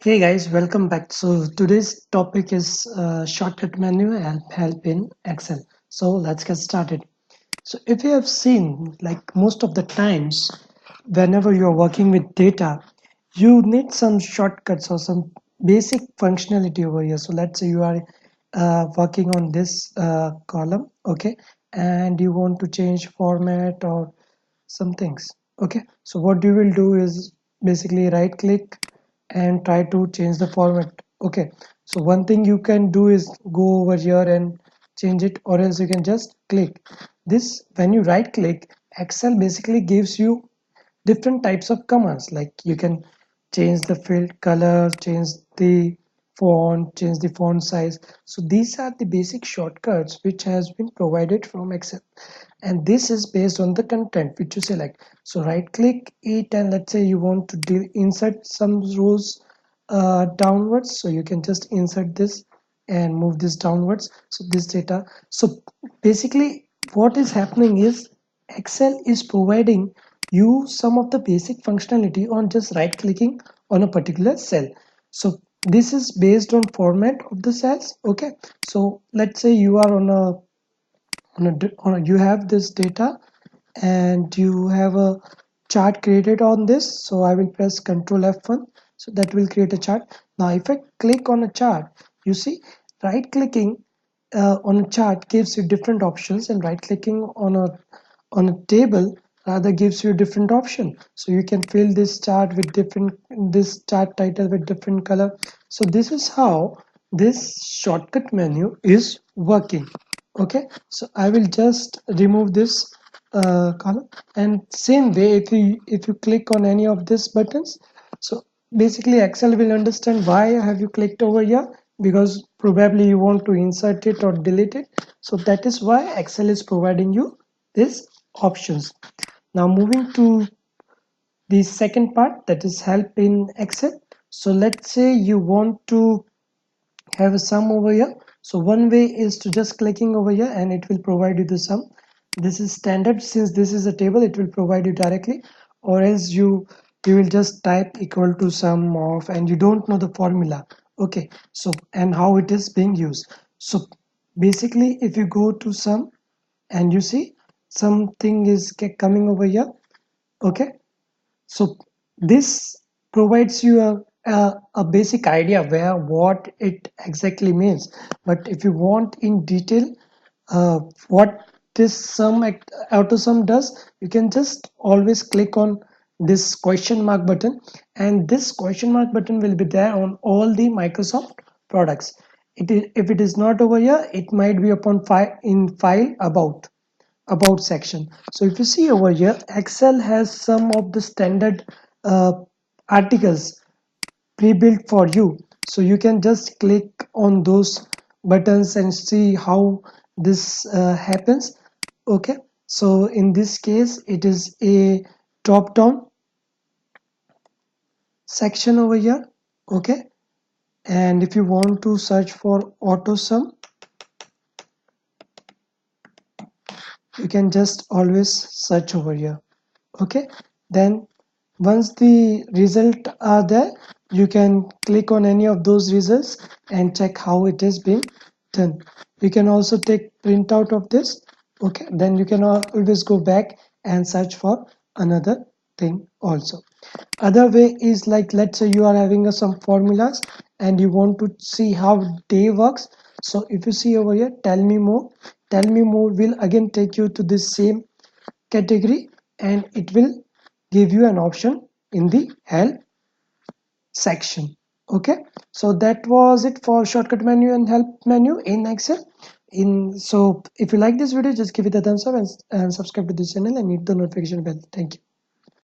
Hey guys, welcome back. So today's topic is shortcut menu and help in Excel. So let's get started. So if you have seen, like most of the times, whenever you're working with data, you need some shortcuts or some basic functionality over here. So let's say you are working on this column, okay, and you want to change format or some things. Okay, so what you will do is basically right click and try to change the format. Okay, so one thing you can do is go over here and change it, or else you can just click this. When you right click, Excel basically gives you different types of commands, like you can change the field color, change the font, change the font size. So these are the basic shortcuts which has been provided from Excel, and this is based on the content which you select. So right click it, and let's say you want to insert some rows downwards, so you can just insert this and move this downwards, so this data. So basically what is happening is Excel is providing you some of the basic functionality on just right clicking on a particular cell. So this is based on format of the cells. Okay, so let's say you are you have this data and you have a chart created on this. So I will press Ctrl F1, so that will create a chart. Now if I click on a chart, you see right clicking on a chart gives you different options, and right clicking on a table rather gives you a different option. So you can fill this chart with different, this chart title with different color. So this is how this shortcut menu is working. Okay, so I will just remove this column, and same way if you click on any of these buttons, so basically Excel will understand why have you clicked over here, because probably you want to insert it or delete it. So that is why Excel is providing you these options. Now moving to the second part, that is help in Excel. So let's say you want to have a sum over here. So one way is to just clicking over here and it will provide you the sum. This is standard, since this is a table, it will provide you directly, or else you will just type equal to sum of, and you don't know the formula. Okay, so and how it is being used. So basically if you go to sum and you see something is coming over here. Okay, so this provides you a basic idea where what it exactly means. But if you want in detail what this auto sum does, you can just always click on this question mark button, and this question mark button will be there on all the Microsoft products. If it is not over here, it might be upon file in file about section. So if you see over here, Excel has some of the standard uh, articles pre-built for you, so you can just click on those buttons and see how this happens. Okay, so in this case it is a drop down section over here. Okay, and if you want to search for auto sum, you can just always search over here. Okay, then once the result are there, you can click on any of those results and check how it is being done. You can also take printout of this. Okay, then you can always go back and search for another thing also. Other way is like, let's say you are having some formulas and you want to see how day works. So if you see over here, tell me more will again take you to this same category, and it will give you an option in the help section. Okay, so that was it for shortcut menu and help menu in Excel. So if you like this video, just give it a thumbs up and subscribe to this channel and hit the notification bell. Thank you.